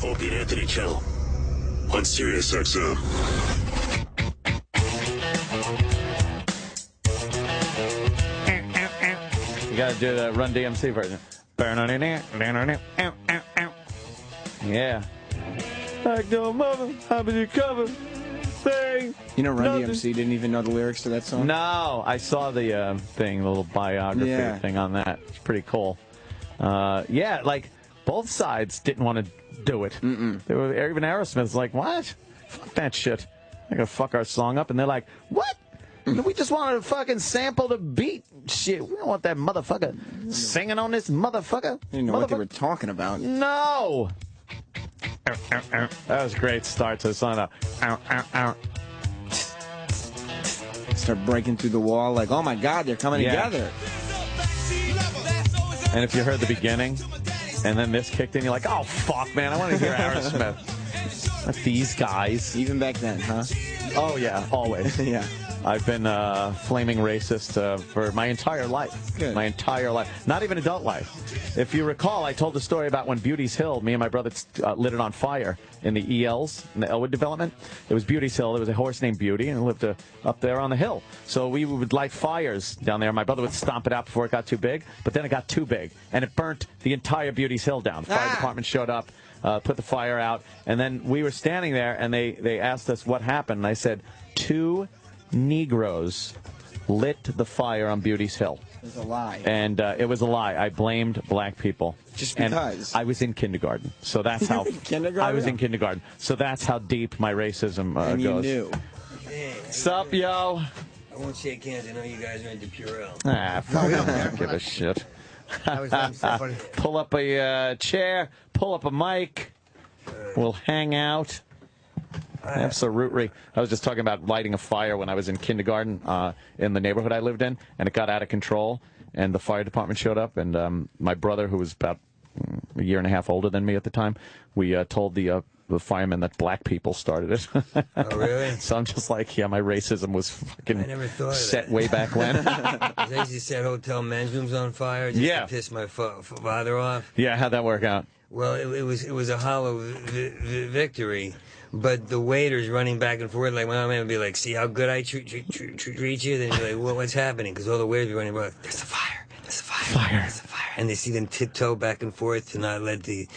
Opie and Anthony channel on Sirius XM. You gotta do the Run DMC version. Yeah. Like no mother, how did you cover? Thing. You know, Run Nothing. DMC didn't even know the lyrics to that song? No, I saw the thing, the little biography thing on that. It's pretty cool. Yeah, like both sides didn't want to do it. They were, even Aerosmith's like, what? Fuck that shit. They're gonna fuck our song up, and they're like, what? We just wanted to fucking sample the beat. Shit, we don't want that motherfucker singing on this motherfucker. I didn't know what they were talking about. No. That was a great start to the song. Start breaking through the wall like, oh my God, they're coming together. And if you heard the beginning, and then this kicked in, you're like, oh fuck, man, I want to hear Aerosmith. Not these guys. Even back then, huh? Oh yeah, always. Yeah. I've been flaming racist for my entire life. Good. My entire life. Not even adult life. If you recall, I told the story about when Beauty's Hill, me and my brother lit it on fire in the ELs, in the Elwood development. It was Beauty's Hill. There was a horse named Beauty, and it lived up there on the hill. So we would light fires down there. My brother would stomp it out before it got too big, but then it got too big, and it burnt the entire Beauty's Hill down. The fire department showed up, put the fire out, and then we were standing there, and they asked us what happened, and I said, 2 Negroes lit the fire on Beauty's Hill. It was a lie. And it was a lie. I blamed black people. Just because? And I was in kindergarten. So that's how... Kindergarten? I was in kindergarten. So that's how deep my racism and you goes. knew. Sup, yo? I won't shake hands. I know you guys are into Purell. Ah, fuck, I don't give a shit. Pull up a chair. Pull up a mic. We'll hang out. Absolutely. I was just talking about lighting a fire when I was in kindergarten in the neighborhood I lived in, and it got out of control, and the fire department showed up, and my brother, who was about a year and a half older than me at the time, we told the firemen that black people started it. Oh, really? So I'm just like, yeah, my racism was fucking I never thought of set that. way back when. I used to set hotel men's rooms on fire just to piss my father off. Yeah, how'd that work out? Well, it was a hollow victory. But the waiters running back and forth, like, my man would be like, see how good I treat you? Then you're like, well, what's happening? Because all the waiters were running around, like, there's a fire, there's a fire, there's a fire. And they see them tiptoe back and forth to not let the...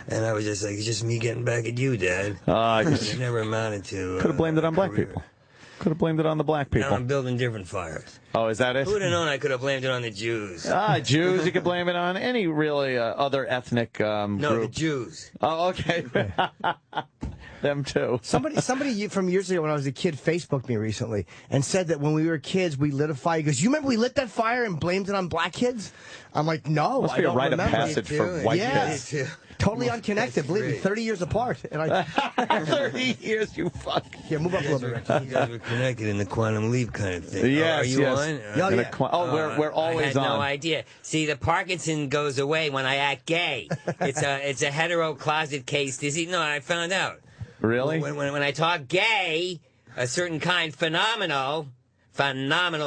And I was just like, it's just me getting back at you, Dad. It never amounted to... Could have blamed it on black people. Could have blamed it on the black people. Now I'm building different fires. Oh, is that it? Who would have known I could have blamed it on the Jews? Jews, you could blame it on any really other ethnic No, group. the Jews. Oh, okay. Them too. Somebody from years ago when I was a kid Facebooked me recently and said that when we were kids we lit a fire. He goes, you remember we lit that fire and blamed it on black kids? I'm like, no, Must I be a don't rite of remember. passage for white Yes. kids. Totally unconnected, believe me, 30 years apart. And I 30 years, you fuck. Yeah, move up a little bit. You guys were connected in the quantum leap kind of thing. Yes, are you yes. on? We're always I had on. no idea. See, the Parkinson goes away when I act gay. It's a hetero closet case disease. No, I found out. Really? When I talk gay, a certain kind phenomenal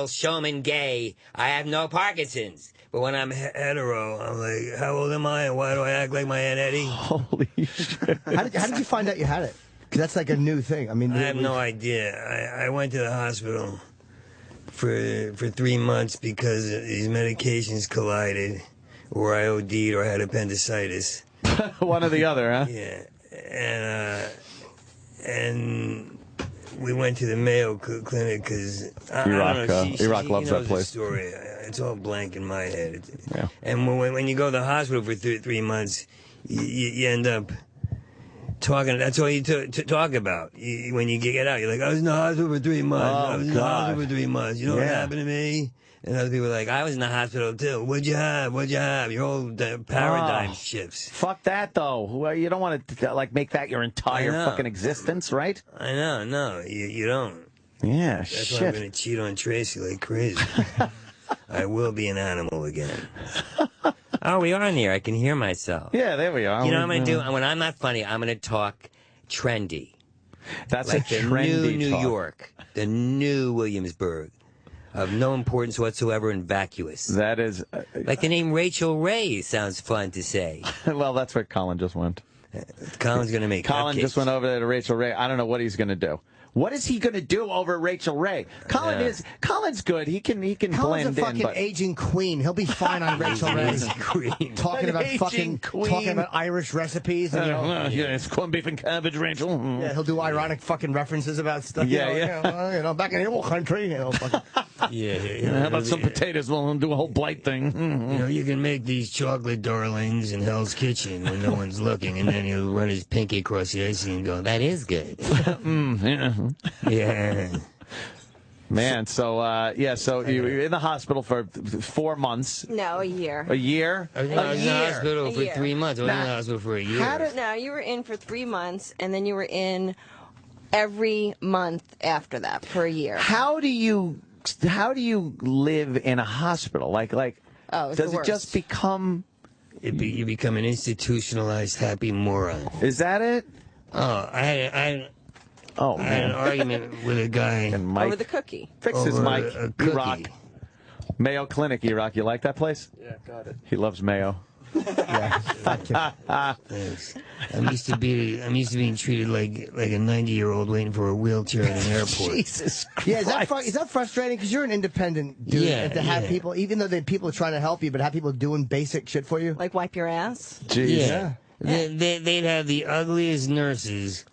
showman gay, I have no Parkinson's. But when I'm hetero, I'm like, how old am I and why do I act like my Aunt Eddie? Holy shit. How did you find out you had it? Because that's like a new thing. I mean, I have no idea. I went to the hospital for 3 months because these medications collided, or I OD'd or I had appendicitis. One or the other, huh? Yeah. And we went to the Mayo Clinic because Iraq loves that place. The story. It's all blank in my head. Yeah. And when you go to the hospital for 3 months, you end up talking. That's all you talk about. When you get out, you're like, I was in the hospital for 3 months. I was in the hospital for 3 months. You know what happened to me? And other people are like, I was in the hospital too. What'd you have? Your whole paradigm shifts. Fuck that, though. Well, you don't want to like make that your entire fucking existence, right? I know. No, you don't. Yeah, That's why I'm going to cheat on Tracy like crazy. I will be an animal again. Oh, we are on here. I can hear myself. Yeah, there we are. You know what I'm going to do? When I'm not funny, I'm going to talk trendy. That's like a trendy the new talk. New York, the new Williamsburg, of no importance whatsoever and vacuous. That is... like the name Rachel Ray sounds fun to say. Well, that's where Colin just went. Colin's going to make Colin cupcakes. just went over there to Rachel Ray. I don't know what he's going to do. What is he going to do over Rachel Ray? Colin's good. He can Colin's blend a fucking in. But aging queen. He'll be fine on Rachel Ray. Talking about talking about Irish recipes. And, it's corned beef and cabbage, Rachel. Yeah, he'll do ironic fucking references about stuff. Back in the old country. How about some potatoes? We'll do a whole blight thing. You can make these chocolate darlings in Hell's Kitchen when no one's looking, and then he'll run his pinky across the ice and go, "That is good." Yeah. Man, so you were in the hospital for 4 months. No, a year. A year? I was in the hospital for 3 months. I was in the hospital for a year. No, you were in for 3 months, and then you were in every month after that for a year. How do you live in a hospital? Like does it just become? You become an institutionalized happy moron. Is that it? Oh, I had an argument with a guy Over the cookie. Fix his mic. a cookie. E-Rock. Mayo Clinic, E-Rock. You like that place? Yeah, got it. He loves mayo. Thanks. I'm used to being treated like a 90-year-old waiting for a wheelchair at an airport. Jesus Christ. Yeah, is that frustrating? Because you're an independent dude. Yeah, to have people, even though people are trying to help you, but have people doing basic shit for you. Like wipe your ass? Jeez. Yeah. They'd have the ugliest nurses.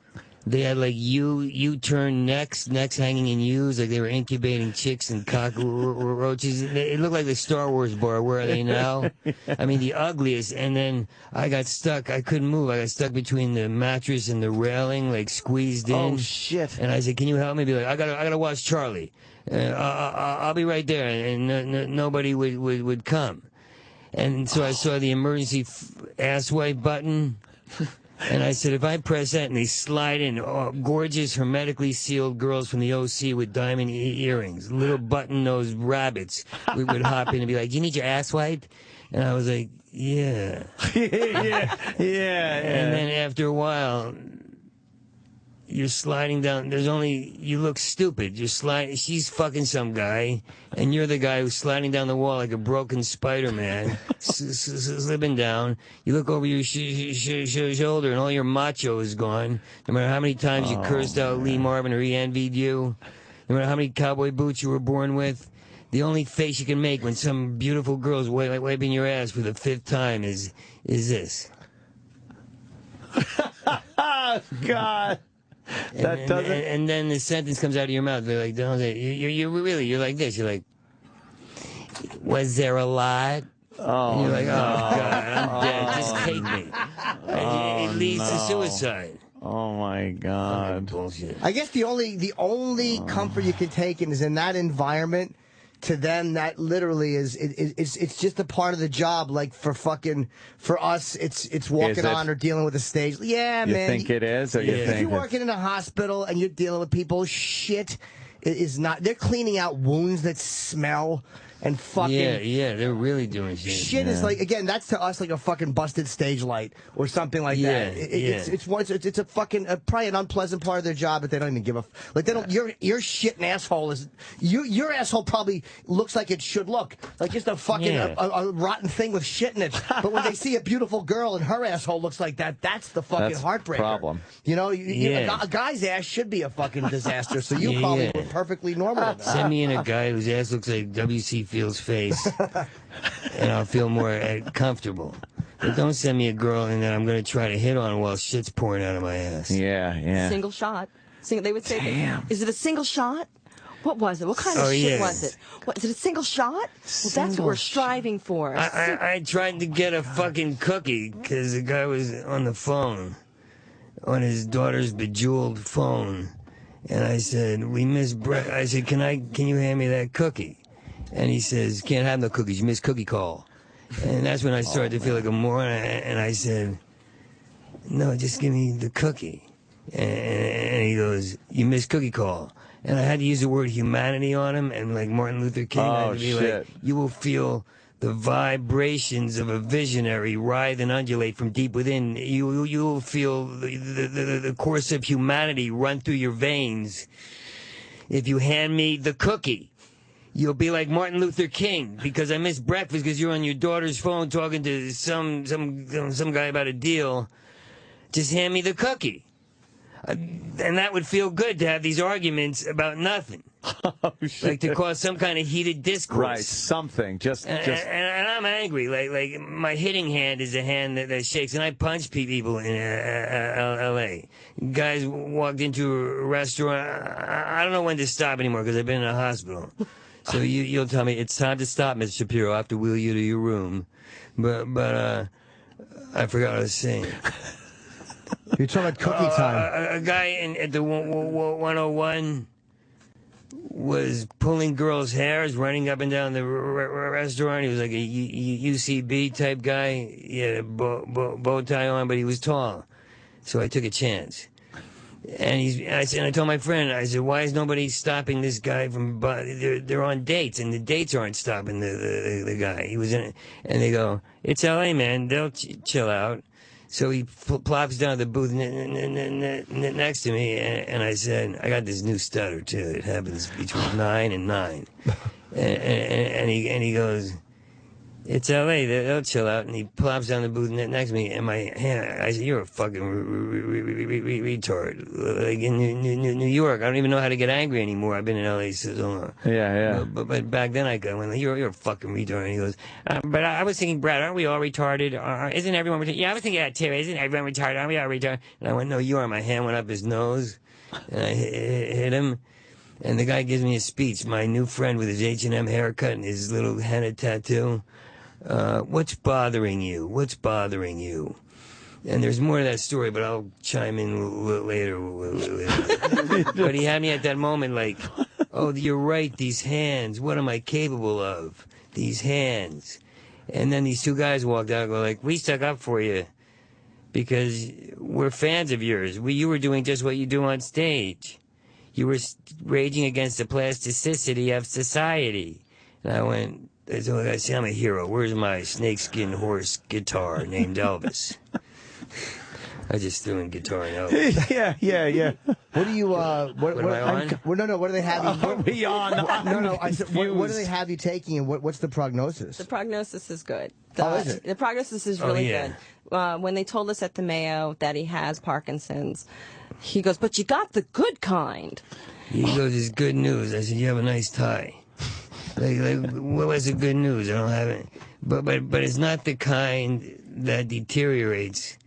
They had like U-turn necks hanging in U's, like they were incubating chicks and cockroaches. It looked like the Star Wars bar. Where are they now? I mean, the ugliest. And then I got stuck. I couldn't move. I got stuck between the mattress and the railing, like squeezed in. Oh shit! And I said, "Can you help me?" Be like, "I gotta watch Charlie. I'll be right there." And nobody would come. And so I saw the emergency ass wipe button. And I said, if I press that and they slide in gorgeous, hermetically sealed girls from the OC with diamond earrings, little button-nosed rabbits, we would hop in and be like, "Do you need your ass wiped?" And I was like, yeah. yeah. And then after a while, you're sliding down. You look stupid. She's fucking some guy, and you're the guy who's sliding down the wall like a broken Spider-Man, slipping down. You look over your shoulder, and all your macho is gone. No matter how many times you cursed out Lee Marvin or he envied you, no matter how many cowboy boots you were born with, the only face you can make when some beautiful girl's wiping your ass for the 5th time is this. God. And then the sentence comes out of your mouth. They're like, "Don't say you're like this." You're like, "Was there a lot?" Oh, and you're like, no. "Oh God, I'm dead. Just take me." It leads to suicide. Oh my God. Bullshit. I guess the only comfort you can take is in that environment. To them, that literally it's just a part of the job. Like for us, it's walking on or dealing with a stage. Yeah, you man. You think it is, or you think if you're working in a hospital and you're dealing with people, shit is not. They're cleaning out wounds that smell. And fucking they're really doing shit. Shit is like, again, that's to us like a fucking busted stage light or something like that. It's a fucking probably an unpleasant part of their job, but they don't even give a like. They don't. Your shit and asshole is your asshole probably looks like it should look like just a fucking a rotten thing with shit in it. But when they see a beautiful girl and her asshole looks like that, that's the fucking heartbreaker. Problem. You know, a guy's ass should be a fucking disaster. So you probably were perfectly normal. With that. Send me in a guy whose ass looks like W.C. Fields' face, and I'll feel more comfortable. But don't send me a girl and then I'm going to try to hit on while shit's pouring out of my ass. Yeah. Single shot. They would say, "Is it a single shot? What was it? What kind of shit was it? Is it a single shot? Well, that's what we're striving for." I tried to get a fucking cookie because the guy was on the phone, on his daughter's bejeweled phone, and I said, "We miss Brett." I said, "Can you hand me that cookie?" And he says, "Can't have no cookies. You missed cookie call." And that's when I started to feel like a moron. And I said, "No, just give me the cookie." And he goes, "You missed cookie call." And I had to use the word humanity on him. And like Martin Luther King, I had to be like, "You will feel the vibrations of a visionary writhe and undulate from deep within. You will feel the course of humanity run through your veins. If you hand me the cookie, you'll be like Martin Luther King, because I missed breakfast because you're on your daughter's phone talking to some guy about a deal. just hand me the cookie. And that would feel good to have these arguments about nothing. Oh, shit. Like to cause some kind of heated discourse. Right, something. And I'm angry. Like my hitting hand is a hand that shakes, and I punch people in L.A. Guys walked into a restaurant. I don't know when to stop anymore because I've been in a hospital. So you'll tell me it's time to stop, Mr. Shapiro. I have to wheel you to your room. But I forgot what I was saying. You're talking about cookie time. A guy at the 101 was pulling girls' hairs, running up and down the restaurant. He was like a UCB type guy. He had a bow tie on, but he was tall. So I took a chance. And I told my friend, I said, why is nobody stopping this guy from? They're on dates, and the dates aren't stopping the guy. He was in it, and they go, it's L.A., man. They'll chill out. So he plops down the booth next to me, and I said, I got this new stutter, too. It happens between 9 and 9. and he goes, it's L.A., they'll chill out. And he plops down the booth next to me, and my hand, I said, you're a fucking retard. Like in New York, I don't even know how to get angry anymore. I've been in L.A. so long. Yeah. But back then I went, you're a fucking retard. And he goes, but I was thinking, Brad, aren't we all retarded? Isn't everyone retarded? Yeah, I was thinking that too. Isn't everyone retarded? Aren't we all retarded? And I went, no, you are. My hand went up his nose, and I hit him. And the guy gives me a speech. My new friend with his H&M haircut and his little henna tattoo. What's bothering you? What's bothering you? And there's more to that story, but I'll chime in later. But he had me at that moment like, oh, you're right, these hands. What am I capable of? These hands. And then these two guys walked out and go like, we stuck up for you because we're fans of yours. You were doing just what you do on stage. You were raging against the plasticity of society. And I went, I say, I'm a hero. Where's my snakeskin horse guitar named Elvis? I just threw in guitar and Elvis. Yeah. What do you? What am I on? No. What do they have you? Are we on? No. I said, what do they have you taking, and what's the prognosis? The prognosis is good. Is it? The prognosis is really good. When they told us at the Mayo that he has Parkinson's, he goes, but you got the good kind. He goes, it's good news. I said, you have a nice tie. Like, what was the good news? I don't have it. But it's not the kind that deteriorates.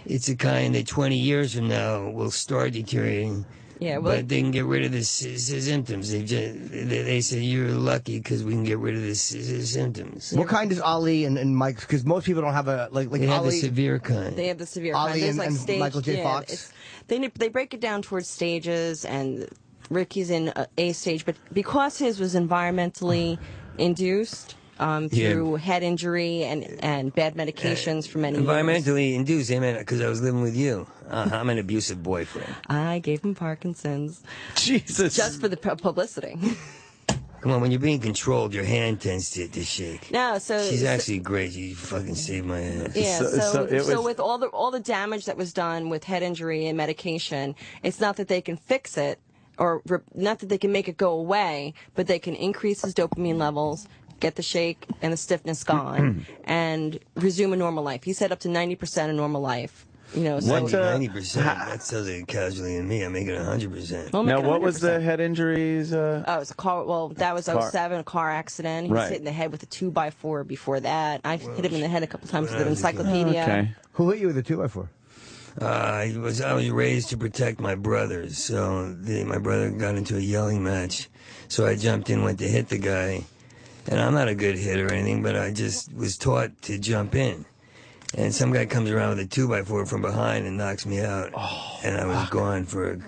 It's the kind that 20 years from now will start deteriorating. Yeah, well, but they can get rid of the symptoms. They say you're lucky because we can get rid of the symptoms. What kind is Ali and Mike? Because most people don't have a like. They have Ali, the severe kind. They have the severe Ali kind. There's and stage, Michael J. Fox. They break it down towards stages, and Ricky's in a stage, but because his was environmentally induced through head injury and bad medications for many years. Environmentally induced, amen, because I was living with you. I'm an abusive boyfriend. I gave him Parkinson's. Jesus. Just for the publicity. Come on, when you're being controlled, your hand tends to shake. No, so she's actually great. She fucking saved my ass. Yeah, so with all the damage that was done with head injury and medication, it's not that they can fix it, or not that they can make it go away, but they can increase his dopamine levels, get the shake and the stiffness gone, and resume a normal life. He said up to 90% of normal life. You know, so 90%. That sounds like a casualty in me. I'm making 100%. Now, what was the head injuries? Oh, it was a car. Well, that was 07, a car accident. He was hit in the head with a 2x4 before that. I hit him in the head a couple times with an encyclopedia. Okay. Who hit you with a 2x4? I was raised to protect my brothers, so my brother got into a yelling match, so I jumped in, went to hit the guy, and I'm not a good hitter or anything, but I just was taught to jump in, and some guy comes around with a 2x4 from behind and knocks me out, and I was gone for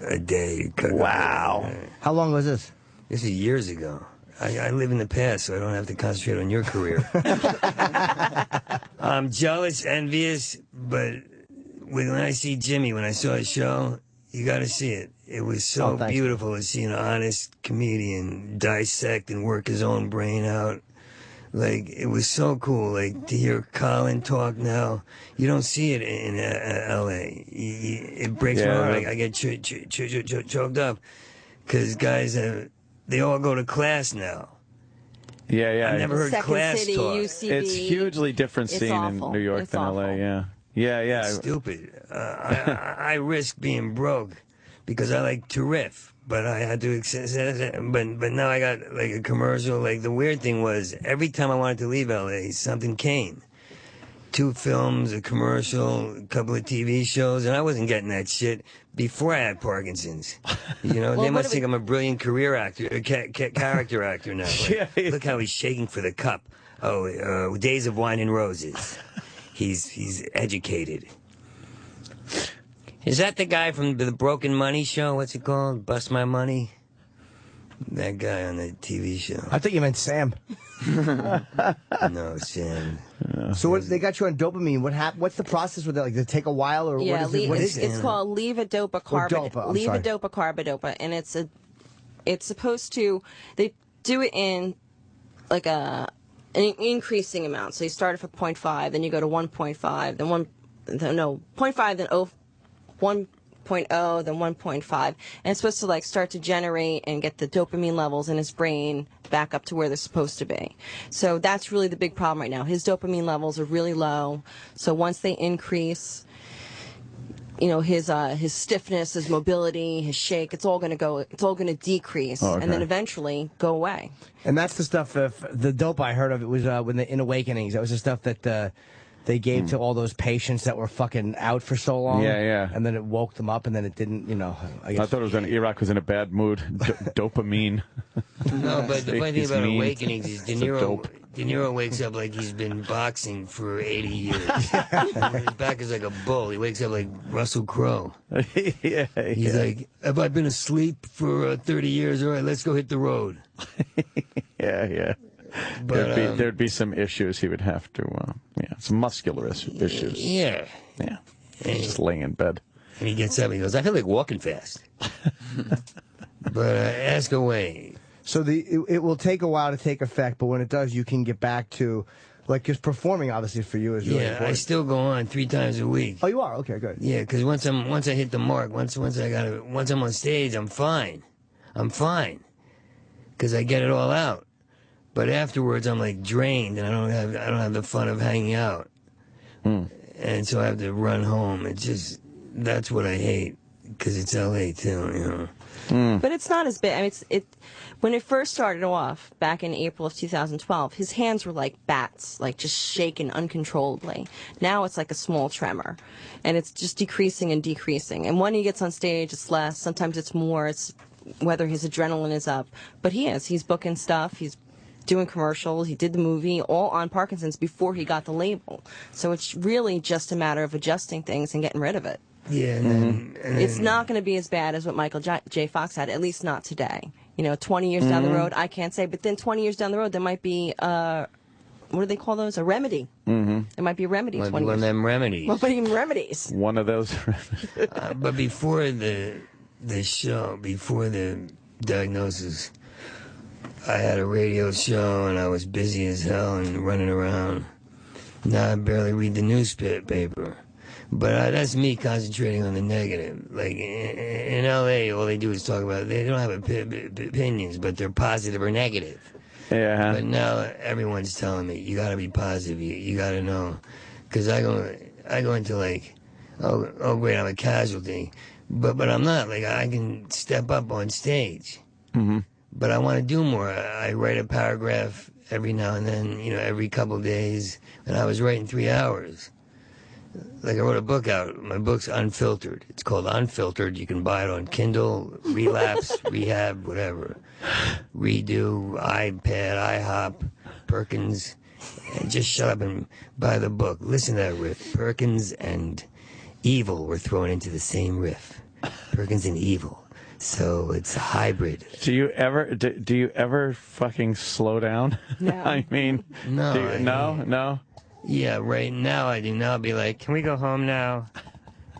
a day. Wow. How long was this? This is years ago. I live in the past, so I don't have to concentrate on your career. I'm jealous, envious, but when I see Jimmy, when I saw his show, you got to see it. It was so beautiful to see an honest comedian dissect and work his own brain out. Like, it was so cool. Like, to hear Colin talk now, you don't see it in L.A. It breaks my heart. I get choked up because guys, they all go to class now. Yeah. I've never heard Second class City, talk. UCB, It's hugely different scene in New York than awful. L.A., yeah. Yeah. Stupid. I risk being broke because I like to riff, but I had to accept it. But now I got like a commercial. Like the weird thing was, every time I wanted to leave LA, something came. 2 films, a commercial, a couple of TV shows, and I wasn't getting that shit before I had Parkinson's. You know, they must think I'm a brilliant career actor, character actor now. Like, look how he's shaking for the cup. Oh, Days of Wine and Roses. He's educated. Is that the guy from the Broken Money show? What's it called? Bust My Money? That guy on the TV show. I thought you meant Sam. No, Sam. So what, they got you on dopamine. What happened? What's the process with that? Like, does it take a while, or Yeah, what is it? it's called levodopa-carbidopa, and it's supposed to. They do it in like an increasing amount. So you start off at 0.5, then you go to 1.5, then 0.5, then 1.0, then 1.5, and it's supposed to like start to generate and get the dopamine levels in his brain back up to where they're supposed to be. So that's really the big problem right now. His dopamine levels are really low. So once they increase, you know, his stiffness, his mobility, his shake, it's all going to decrease, and then eventually go away. And that's the stuff. The dope I heard of, it was when in Awakenings. That was the stuff that they gave to all those patients that were fucking out for so long. Yeah. And then it woke them up, and then it didn't, you know. I thought it was when Iraq was in a bad mood. Dopamine. No, but the funny thing about Awakenings is De Niro wakes up like he's been boxing for 80 years. His back is like a bull. He wakes up like Russell Crowe. He's like, have I been asleep for 30 years? All right, let's go hit the road. Yeah. But there'd be some issues he would have to, some muscular issues. Yeah. He's just laying in bed. And he gets up and he goes, I feel like walking fast. But ask away. So it will take a while to take effect, but when it does, you can get back to, like, because performing obviously for you is really important. I still go on 3 times a week. Oh, you are? Okay, good. Yeah, because once I hit the mark, once I'm on stage, I'm fine. Because I get it all out. But afterwards, I'm like drained, and I don't have the fun of hanging out. And so I have to run home. That's what I hate, because it's LA too, you know. But it's not as bad. I mean, when it first started off back in April of 2012, his hands were like bats, like just shaking uncontrollably. Now it's like a small tremor, and it's just decreasing and decreasing. And when he gets on stage, it's less. Sometimes it's more. It's whether his adrenaline is up. But he's booking stuff. He's doing commercials. He did the movie all on Parkinson's before he got the label. So it's really just a matter of adjusting things and getting rid of it. Yeah, and it's not going to be as bad as what Michael J. Fox had, at least not today. You know, 20 years down the road, I can't say, but then 20 years down the road, there might be, what do they call those? A remedy. There might be a remedy. One of them remedies. Well, but even remedies. One of those. But before the show, before the diagnosis, I had a radio show, and I was busy as hell and running around. Now I barely read the newspaper. But that's me concentrating on the negative. Like, in L.A., all they do is talk about, they don't have opinions, but they're positive or negative. Yeah. But now everyone's telling me, you gotta be positive, you gotta know. Because I go into like, oh great, I'm a casualty. But I'm not. Like, I can step up on stage. But I want to do more. I write a paragraph every now and then, you know, every couple of days. And I was writing 3 hours. Like, I wrote a book out. My book's unfiltered. It's called Unfiltered. You can buy it on Kindle, Relapse, Rehab, whatever. Redo, iPad, IHOP, Perkins. And just shut up and buy the book. Listen to that riff. Perkins and Evil were thrown into the same riff. Perkins and Evil. So it's a hybrid. Do you ever fucking slow down? No. I mean, no. No. Yeah, right now I do. Now I'll be like, can we go home now?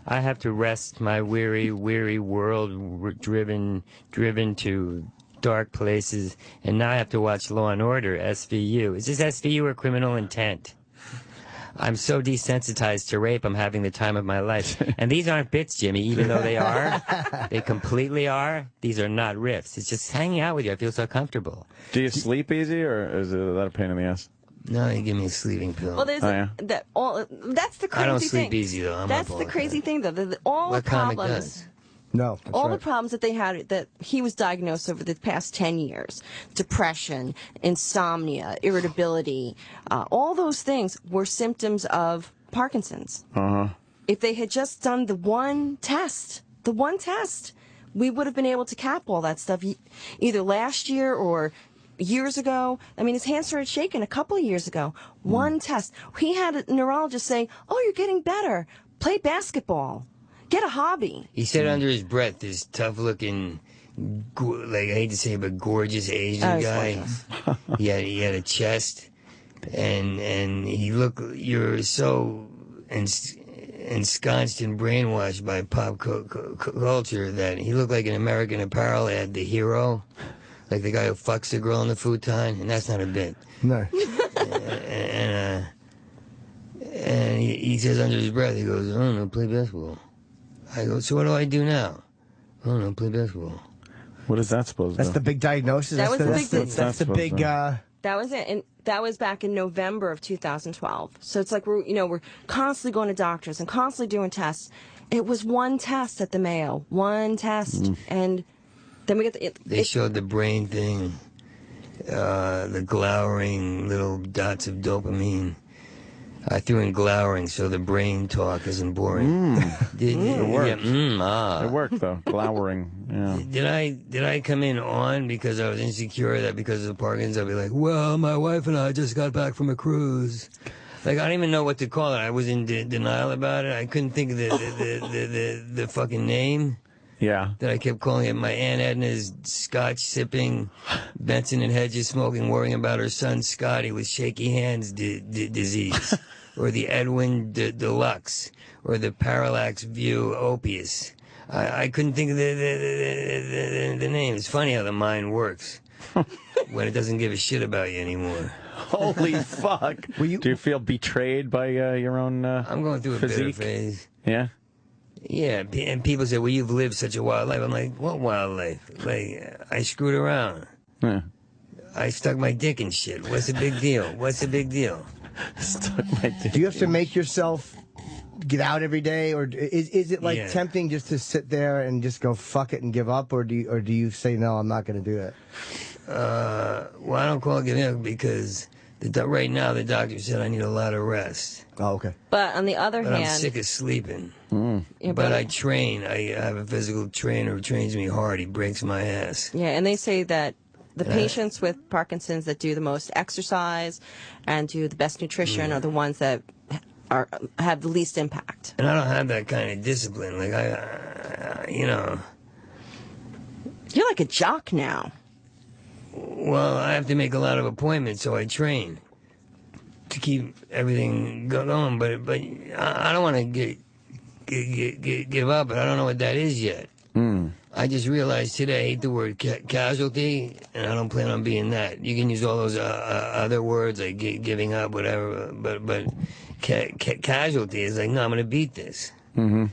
I have to rest my weary world, driven to dark places, and now I have to watch Law and Order, SVU. Is this SVU or Criminal Intent? I'm so desensitized to rape, I'm having the time of my life. And these aren't bits, Jimmy, even though they are. They completely are. These are not riffs. It's just hanging out with you. I feel so comfortable. Do you sleep easy, or is it a pain in the ass? No, you give me a sleeping pill. Well, there's that's the crazy thing. I don't sleep easy though. I'm that's up the all crazy night. thing though. All What the comic problems. does? No, all the right. problems that they had that he was diagnosed over the past 10 years, depression, insomnia, irritability, all those things were symptoms of Parkinson's. If they had just done the one test, we would have been able to cap all that stuff either last year or years ago. I mean, his hands started shaking a couple of years ago. One test. He had a neurologist saying, "Oh, you're getting better. Play basketball. Get a hobby." He said under his breath, this tough-looking, like I hate to say it, but gorgeous Asian guy. he had a chest, and he looked. You're so ensconced and brainwashed by pop culture that he looked like an American Apparel ad, the hero, like the guy who fucks the girl on the futon, and that's not a bit. No. And he says under his breath, he goes, "I don't know, play basketball." I go, "So what do I do now?" "I don't know, play basketball." What is that supposed to That's do? the big diagnosis. That was the big. That's the big. That was it, and that was back in November of 2012. So it's like we're constantly going to doctors and constantly doing tests. It was one test at the Mayo, one test, and then we get They showed the brain thing, the glowering little dots of dopamine. I threw in glowering so the brain talk isn't boring. It worked. Yeah, It worked though. Glowering. Yeah. Did I come in on because I was insecure that because of the Parkinson's I'd be like, "Well, my wife and I just got back from a cruise." Like I don't even know what to call it. I was in denial about it. I couldn't think of the fucking name. Yeah. That I kept calling it my Aunt Edna's scotch sipping, Benson and Hedges smoking, worrying about her son Scotty with shaky hands disease, or the Edwin Deluxe, or the Parallax View Opius. I couldn't think of the name. It's funny how the mind works when it doesn't give a shit about you anymore. Holy fuck! Do you feel betrayed by your own? I'm going through a bitter physique? phase. Yeah. Yeah, and people say, "Well, you've lived such a wild life." I'm like, "What wild life? Like, I screwed around. Yeah. I stuck my dick in shit. What's the big deal? What's the big deal?" Stuck my dick. Do you have to make yourself get out every day, or is it like tempting just to sit there and just go fuck it and give up, or do you say no, I'm not going to do that? Well, I don't call it giving up because right now the doctor said I need a lot of rest. Oh, okay. But on the other But hand, I'm sick of sleeping. Yeah, But I train. I have a physical trainer who trains me hard. He breaks my ass. yeah, and they say that the patients with Parkinson's that do the most exercise and do the best nutrition are the ones that have the least impact. And I don't have that kind of discipline. Like You're like a jock now. Well, I have to make a lot of appointments, so I train to keep everything going. But I don't want to give up, but I don't know what that is yet. I just realized today I hate the word casualty, and I don't plan on being that. You can use all those other words like giving up, whatever, but casualty is like, no, I'm gonna beat this. I'm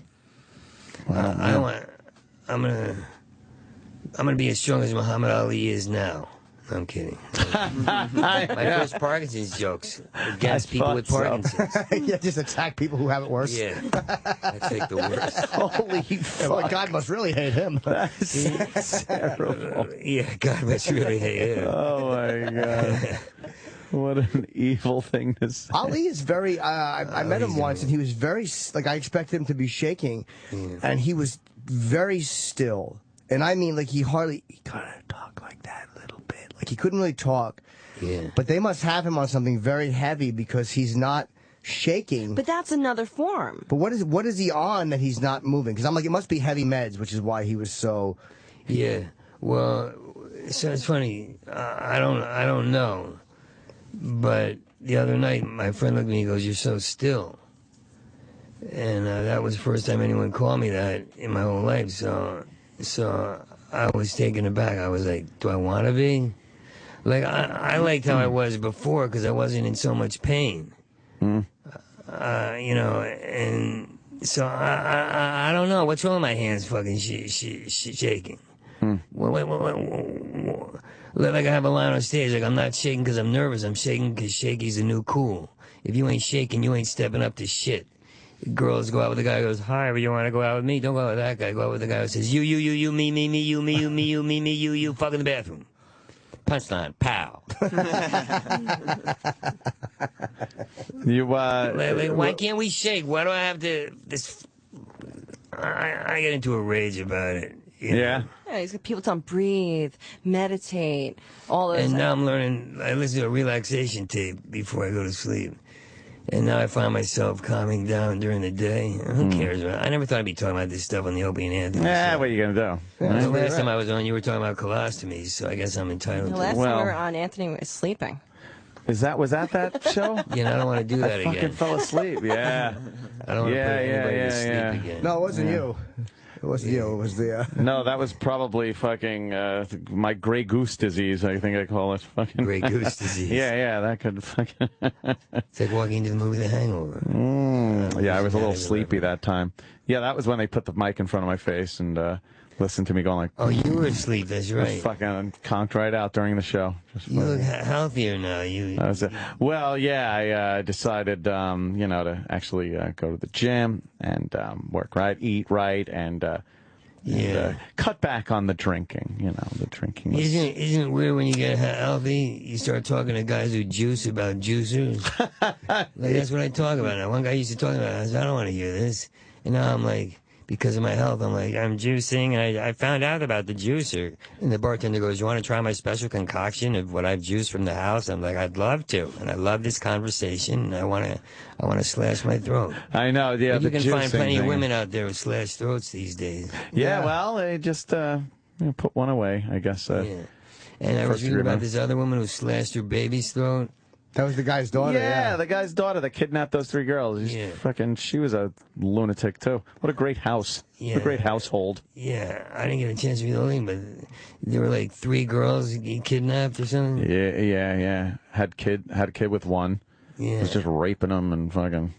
gonna be as strong as Muhammad Ali is now. I'm kidding. My first Parkinson's jokes against people with Parkinson's. Yeah, just attack people who have it worse. Yeah, that's like the worst. Holy fuck. Well, God must really hate him. That's terrible. Yeah, God must really hate him. Oh my God. What an evil thing to say. Ali is very, I met him once and he was very, like I expected him to be shaking and he was very still. And I mean, like he kind of talked like that a little bit. Like he couldn't really talk. Yeah. But they must have him on something very heavy because he's not shaking. But that's another form. But what is he on that he's not moving? Because I'm like, it must be heavy meds, which is why he was so. Yeah. Well, so it's funny. I don't know. But the other night, my friend looked at me and goes, "You're so still." And that was the first time anyone called me that in my whole life. So I was taken aback. I was like, do I want to be? Like, I liked how I was before because I wasn't in so much pain. You know, and so I don't know. What's wrong with my hands fucking shaking? Like I have a line on stage, like I'm not shaking because I'm nervous. I'm shaking because shaky's the new cool. If you ain't shaking, you ain't stepping up to shit. Girls go out with the guy who goes, hi, but you want to go out with me? Don't go out with that guy. Go out with the guy who says, you, me, me, you, me, you, me, you, me, you, fuck in the bathroom. Punchline, pow. Why can't we shake? Why do I have to, I get into a rage about it. You know? Yeah. Yeah, he's got people telling him breathe, meditate, all those. And now I'm learning, I listen to a relaxation tape before I go to sleep. And now I find myself calming down during the day. Who cares? I never thought I'd be talking about this stuff on the Opie and Anthony show. What are you going to do? The last time I was on, you were talking about colostomies, so I guess I'm entitled The to last it. time we were on, Anthony was sleeping. Was that show? You know, I don't want to do that I again. fucking fell asleep. Yeah. I don't want to put anybody to sleep again. No, it wasn't you. It wasn't you. It was the. No, that was probably fucking my gray goose disease. I think I call it fucking Gray goose disease. Yeah, that could fucking. It's like walking into the movie The Hangover. Yeah, I was a little sleepy that time. Yeah, that was when they put the mic in front of my face and listened to me going like. Oh, you were asleep. That's I was right. fucking conked right out during the show. You look healthier now. Well, yeah, I decided, to actually go to the gym and work right, eat right, and cut back on the drinking. The drinking. Isn't it weird when you get healthy, you start talking to guys who juice about juicers? That's what I talk about now. One guy used to talk about it. I said, I don't want to hear this. And now I'm like, because of my health, I'm like, I'm juicing, and I found out about the juicer. And the bartender goes, you want to try my special concoction of what I've juiced from the house? I'm like, I'd love to. And I love this conversation, and I want to slash my throat. I know, yeah. But you can find plenty thing. of women out there with slashed throats these days. Yeah, well, they just put one away, I guess. Yeah. And I was reading about this other woman who slashed her baby's throat. That was the guy's daughter. Yeah, the guy's daughter that kidnapped those 3 girls. She was a lunatic too. What a great house. Yeah. What a great household. Yeah, I didn't get a chance to read the whole thing, but there were like 3 girls he kidnapped or something. Yeah. Had a kid with one. Yeah. Was just raping them and fucking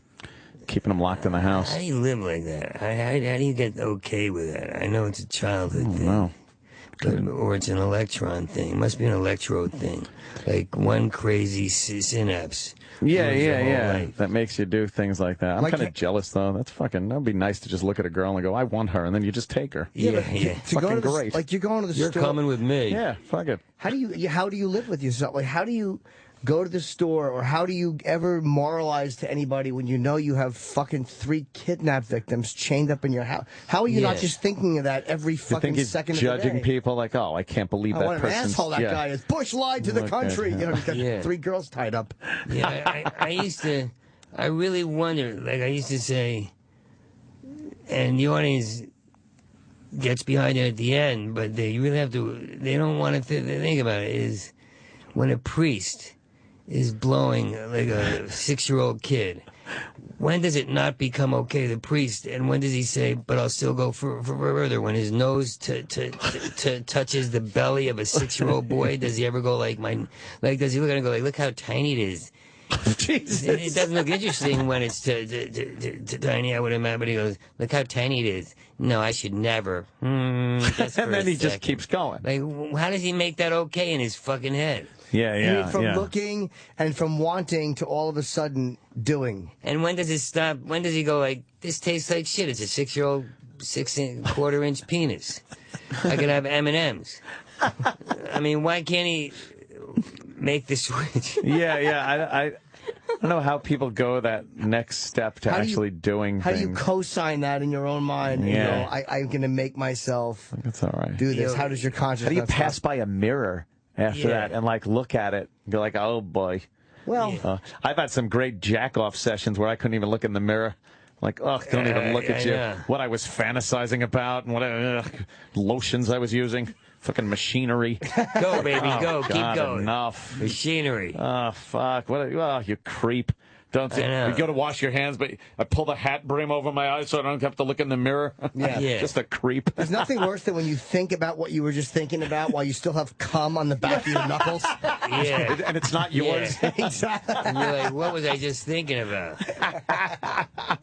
keeping them locked in the house. How do you live like that? How do you get okay with that? I know it's a childhood thing. No. Or it's an electron thing. It must be an electrode thing. Like one crazy synapse. Yeah. That makes you do things like that. I'm kind of jealous, though. That'd be nice to just look at a girl and go, I want her, and then you just take her. Yeah. Fucking great. Like you're going to the You're store. coming with me. Yeah, fuck it. How do you live with yourself? Like, how do you go to the store, or how do you ever moralize to anybody when you know you have fucking 3 kidnap victims chained up in your house? How are you not just thinking of that every fucking second of the day? Judging people like, oh, I can't believe that what an person's... asshole that guy is. Bush lied to the country. He's got 3 girls tied up. Yeah, I really wonder, like I used to say, and the audience gets behind it at the end, but they really have to, they don't want to think about it, is when a priest is blowing like a 6-year-old kid, when does it not become okay, the priest, and when does he say, but I'll still go further? When his nose touches the belly of a 6-year-old boy, does he ever go does he look at it and go like, look how tiny it is? Jesus. It doesn't look interesting when it's tiny, I would imagine, but he goes, look how tiny it is. No, I should never. And then he just keeps going. Like, how does he make that okay in his fucking head? Yeah. From looking and from wanting to all of a sudden doing. And when does it stop? When does he go like, this tastes like shit? It's a 6-year-old 6.25-inch penis. I could have M&Ms. I mean, why can't he make the switch? I don't know how people go that next step to actually doing things. How do you co-sign that in your own mind? Yeah. I'm going to make myself That's all right. do this. How does your conscience... How do you pass by a mirror after that and like look at it and go like, oh boy. Well, I've had some great jack-off sessions where I couldn't even look in the mirror. Like, don't even look at you. What I was fantasizing about and what lotions I was using. Fucking machinery. Go, baby, go. Keep going. Enough. Machinery. Oh, fuck. You creep. Don't you go to wash your hands, but I pull the hat brim over my eyes so I don't have to look in the mirror. Yeah. Just a creep. There's nothing worse than when you think about what you were just thinking about while you still have cum on the back of your knuckles. Yeah. And it's not yours. Exactly. And you're like, what was I just thinking about?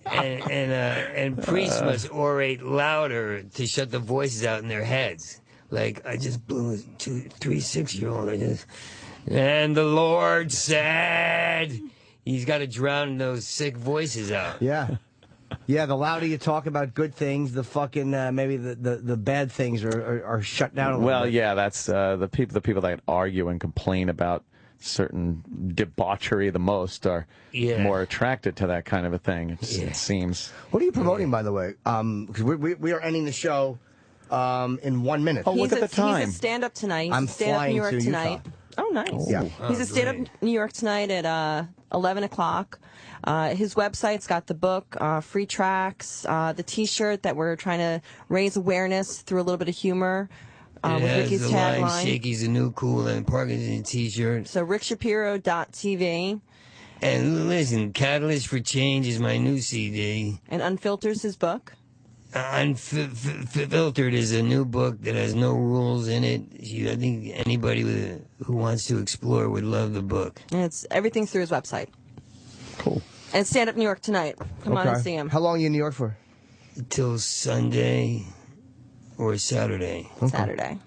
and priests must orate louder to shut the voices out in their heads. like I just blew a 3-6-year-old. And the Lord said, he's got to drown those sick voices out. Yeah. Yeah, the louder you talk about good things, the fucking maybe the bad things are shut down a little bit. Yeah, that's the people that argue and complain about certain debauchery the most are more attracted to that kind of a thing. It seems. What are you promoting, by the way? Because we are ending the show in 1 minute. Oh, look at the time. He's a stand-up tonight. I'm He's a stand-up flying New York to tonight. Utah. Oh, nice. Yeah. He's a stand-up New York tonight at 11 o'clock. His website's got the book, free tracks, the T-shirt that we're trying to raise awareness through a little bit of humor. With Ricky's the line, tagline. Shakey's a new cool and Parkinson T-shirt. So rickshapiro.tv. And listen, Catalyst for Change is my new CD. And Unfilters his book. Unfiltered is a new book that has no rules in it. I think anybody who wants to explore would love the book. And everything's through his website. Cool. And stand up New York tonight. Come on and see him. How long are you in New York for? Till Sunday or Saturday. Saturday.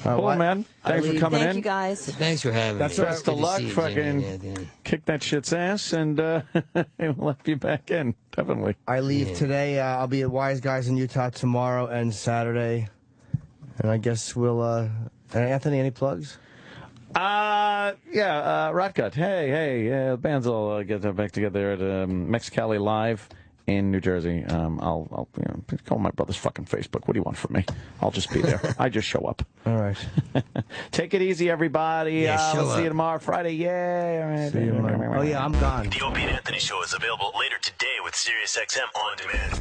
Cool, man. Thanks for coming in. Thank you, guys. Thanks for having me. Best of luck. Good to see you, Fucking Jimmy. kick that shit's ass, and we'll have you back in. Definitely. I leave today. I'll be at Wise Guys in Utah tomorrow and Saturday. And I guess we'll... Anthony, any plugs? Rotgut. Hey, bands will get back together at Mexicali Live in New Jersey. I'll call my brother's fucking Facebook. What do you want from me? I'll just be there. I just show up. All right. Take it easy, everybody. Yeah, We'll see you tomorrow, Friday. Yay. All right. See you tomorrow. Oh, yeah, I'm gone. The Opie and Anthony Show is available later today with SiriusXM On Demand.